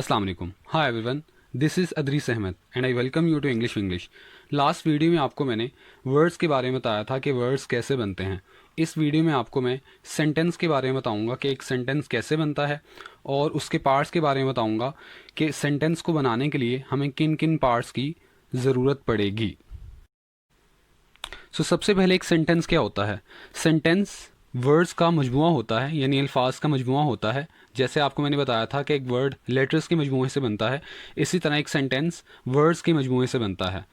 अस्सलाम वालेकुम। Hi everyone, this is Idrees Ahmed and I welcome you to English. Last video में आपको मैंने वर्ड्स के बारे में बताया था कि वर्ड्स कैसे बनते हैं। इस वीडियो में आपको मैं सेंटेंस के बारे में बताऊंगा कि एक सेंटेंस कैसे बनता है और उसके पार्ट्स के बारे में बताऊंगा कि सेंटेंस को बनाने के लिए हमें किन किन पार्ट्स की ज़रूरत पड़ेगी। सबसे पहले एक सेंटेंस क्या होता है? सेंटेंस वर्ड्स का मजमुआ होता है, यानी अल्फाज का मजमुआ होता है। जैसे आपको मैंने बताया था कि एक वर्ड लेटर्स के मजमूए से बनता है, इसी तरह एक सेंटेंस वर्ड्स के मजमूए से बनता है।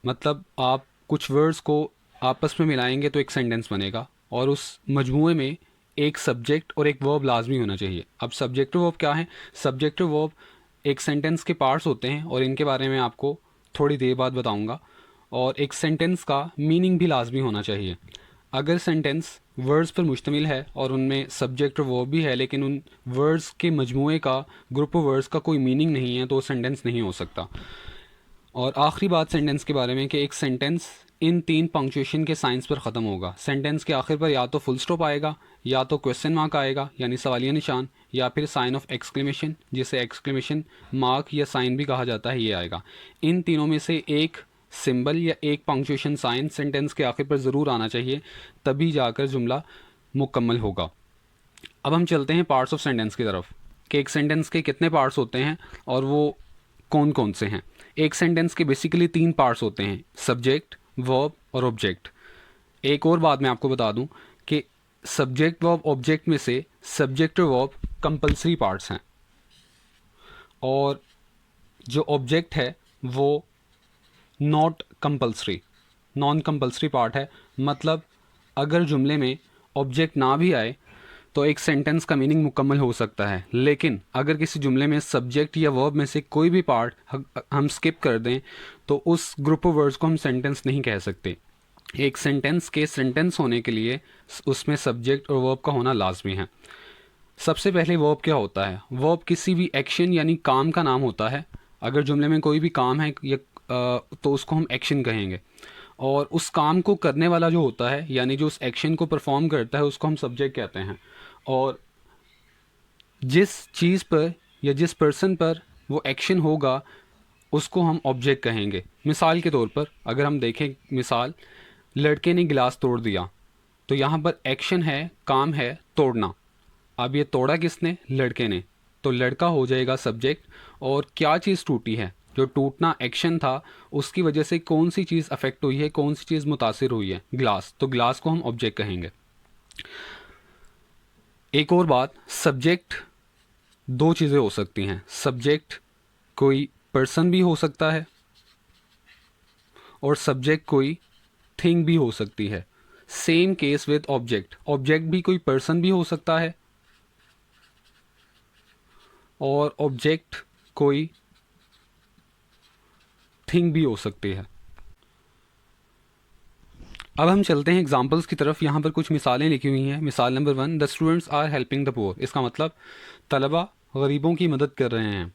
मतलब आप कुछ वर्ड्स को आपस में मिलाएंगे तो एक सेंटेंस बनेगा और उस मजमूए में एक सब्जेक्ट और एक वर्ब लाजमी होना चाहिए। अब सब्जेक्टिव वर्ब क्या है? सब्जेक्टिव वर्ब एक सेंटेंस के पार्ट्स होते हैं और इनके बारे में आपको थोड़ी देर बाद बताऊंगा। और एक सेंटेंस का मीनिंग भी लाजमी होना चाहिए। अगर सेंटेंस वर्ड्स पर मुश्तमिल है और उनमें सब्जेक्ट और वर्ब भी है लेकिन उन वर्ड्स के मजमूए का, ग्रुप ऑफ वर्ड्स का कोई मीनिंग नहीं है, तो सेंटेंस नहीं हो सकता। और आखिरी बात सेंटेंस के बारे में कि एक सेंटेंस इन 3 पंक्चुएशन के साइंस पर ख़त्म होगा। सेंटेंस के आखिर पर या तो फुल स्टॉप आएगा, या तो क्वेश्चन मार्क आएगा यानी सवालिया निशान, या फिर साइन ऑफ एक्सक्लेमेशन जिसे एक्सक्लेमेशन मार्क या साइन भी कहा जाता है, ये आएगा। इन तीनों में से एक सिंबल या एक पंक्चुएशन साइन सेंटेंस के आखिर पर ज़रूर आना चाहिए, तभी जाकर जुमला मुकम्मल होगा। अब हम चलते हैं पार्ट्स ऑफ सेंटेंस की तरफ कि एक सेंटेंस के कितने पार्ट्स होते हैं और वो कौन कौन से हैं। एक सेंटेंस के बेसिकली 3 पार्ट्स होते हैं, सब्जेक्ट, वर्ब और ऑब्जेक्ट। एक और बात मैं आपको बता दूं कि सब्जेक्ट, वर्ब, ऑब्जेक्ट में से सब्जेक्ट और वर्ब कंपलसरी पार्ट्स हैं और जो ऑब्जेक्ट है वो not compulsory, non compulsory part है। मतलब अगर जुमले में ऑब्जेक्ट ना भी आए तो एक सेंटेंस का मीनिंग मुकम्मल हो सकता है, लेकिन अगर किसी जुमले में सब्जेक्ट या वर्ब में से कोई भी पार्ट हम स्किप कर दें तो उस ग्रुप ऑफ वर्ड्स को हम सेंटेंस नहीं कह सकते। एक सेंटेंस के सेंटेंस होने के लिए उसमें सब्जेक्ट और वर्ब का होना लाजमी है। सबसे पहले वर्ब क्या होता है? वर्ब किसी भी एक्शन यानी काम का नाम होता है। अगर जुमले में कोई भी काम है या तो उसको हम एक्शन कहेंगे, और उस काम को करने वाला जो होता है यानी जो उस एक्शन को परफॉर्म करता है उसको हम सब्जेक्ट कहते हैं। और जिस चीज़ पर या जिस पर्सन पर वो एक्शन होगा उसको हम ऑब्जेक्ट कहेंगे। मिसाल के तौर पर अगर हम देखें, मिसाल, लड़के ने गिलास तोड़ दिया, तो यहाँ पर एक्शन है, काम है तोड़ना। अब ये तोड़ा किसने? लड़के ने, तो लड़का हो जाएगा सब्जेक्ट। और क्या चीज़ टूटी है? जो टूटना एक्शन था उसकी वजह से कौन सी चीज़ अफेक्ट हुई है, कौन सी चीज़ मुतासिर हुई है? ग्लास, तो ग्लास को हम ऑब्जेक्ट कहेंगे। एक और बात, सब्जेक्ट 2 चीज़ें हो सकती हैं। सब्जेक्ट कोई पर्सन भी हो सकता है और सब्जेक्ट कोई थिंग भी हो सकती है। Same case with object, object भी कोई पर्सन भी हो सकता है और ऑब्जेक्ट कोई थिंग भी हो सकती है। अब हम चलते हैं एग्जाम्पल्स की तरफ। यहाँ पर कुछ मिसालें लिखी हुई हैं। मिसाल number 1, the students are helping the poor. इसका मतलब तलबा गरीबों की मदद कर रहे हैं।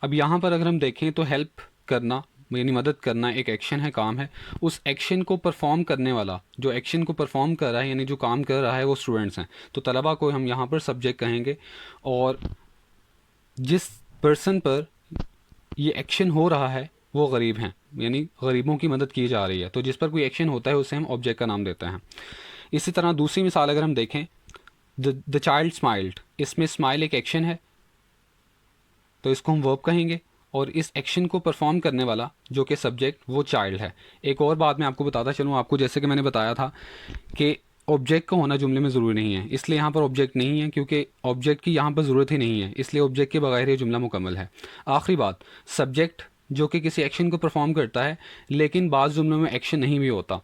अब यहाँ पर अगर हम देखें तो हेल्प करना यानी मदद करना एक एक्शन है, काम है। उस एक्शन को परफॉर्म करने वाला, जो एक्शन को परफॉर्म कर रहा है यानी जो काम कर रहा है, वो स्टूडेंट्स हैं, तो तलबा को हम यहाँ पर सब्जेक्ट कहेंगे। और जिस पर्सन पर ये एक्शन हो रहा है वो गरीब हैं, यानी गरीबों की मदद की जा रही है, तो जिस पर कोई एक्शन होता है उसे हम ऑब्जेक्ट का नाम देते हैं। इसी तरह दूसरी मिसाल अगर हम देखें, द चाइल्ड स्माइल्ड, इसमें स्माइल एक एक्शन है तो इसको हम वर्ब कहेंगे, और इस एक्शन को परफॉर्म करने वाला जो कि सब्जेक्ट, वो चाइल्ड है। एक और बात मैं आपको बताता चलूँ, आपको जैसे कि मैंने बताया था कि ऑब्जेक्ट का होना जुमले में ज़रूरी नहीं है, इसलिए यहाँ पर ऑब्जेक्ट नहीं है क्योंकि ऑब्जेक्ट की यहाँ पर ज़रूरत ही नहीं है, इसलिए ऑब्जेक्ट के बगैर ये जुमला मुकम्मल है। आखिरी बात, सब्जेक्ट जो कि किसी एक्शन को परफॉर्म करता है लेकिन बाज़ जुमलों में एक्शन नहीं भी होता,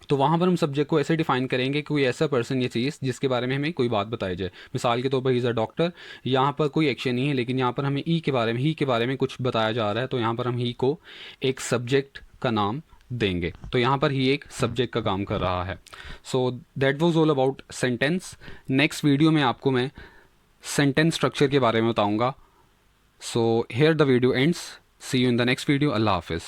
तो वहाँ पर हम सब्जेक्ट को ऐसे डिफाइन करेंगे कि कोई ऐसा पर्सन या चीज़ जिसके बारे में हमें कोई बात बताई जाए। मिसाल के तौर पर ही इज़ अ डॉक्टर, यहाँ पर कोई एक्शन नहीं है लेकिन यहाँ पर हमें ही के बारे में कुछ बताया जा रहा है, तो यहाँ पर हम ही को एक सब्जेक्ट का नाम देंगे। तो यहाँ पर ही एक सब्जेक्ट का काम कर रहा है। So that was all about sentence. Next video में आपको मैं सेंटेंस स्ट्रक्चर के बारे में बताऊँगा। So here the video ends. See you in the next video. अल्लाह हाफिज़।